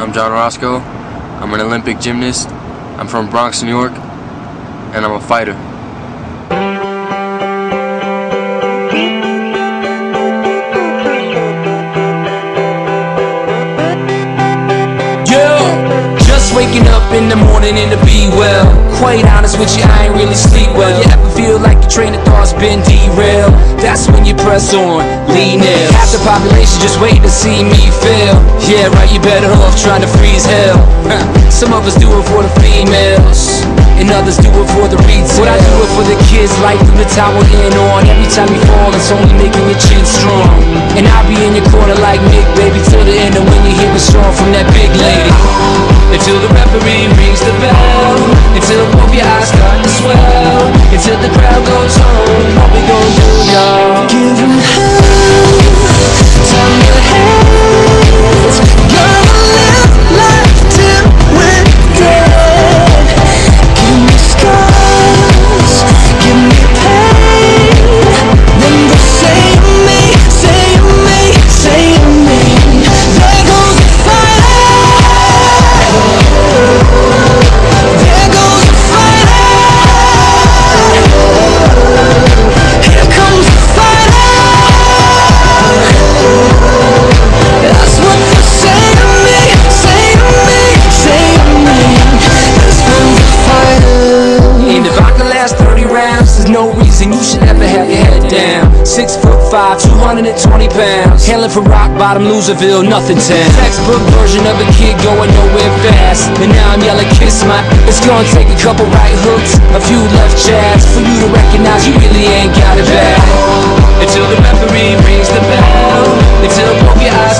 I'm John Roscoe. I'm an Olympic gymnast. I'm from Bronx, New York, and I'm a fighter. Waking up in the morning and to be well. Quite honest with you, I ain't really sleep well. You ever feel like your train of thought's been derailed? That's when you press on, lean in. Half the population just waiting to see me fail. Yeah, right, you better off trying to freeze hell. Some of us do it for the females, and others do it for the retail. But I do it for the kids, like from the tower in on. Every time you fall, it's only making your chin strong. And I'll be in your corner like Mick, baby, till the end of when you hear a song from that big lady. Until the referee rings the bell, until both your eyes start to swell, until the crowd goes home. What we gon' do, y'all? Give them hell, time to hands. Gonna live life till we're dead. Give me scars, give me pain. Then go save me, save me, save me. There goes the fire. There goes the fire. Here comes the fire. That's what they say to me, say to me, say to me. This one's a fighter. And if I could last 30 rounds, there's no reason you should ever have your head down. 6'5", 220 pounds, hailing from rock bottom, Loserville, nothing town. Textbook version of a kid going nowhere fast. And now I'm yelling, kiss my. It's gonna take a couple right hooks, a few left jabs, for you to recognize you really ain't got it bad. Until the referee rings the bell, until both your eyes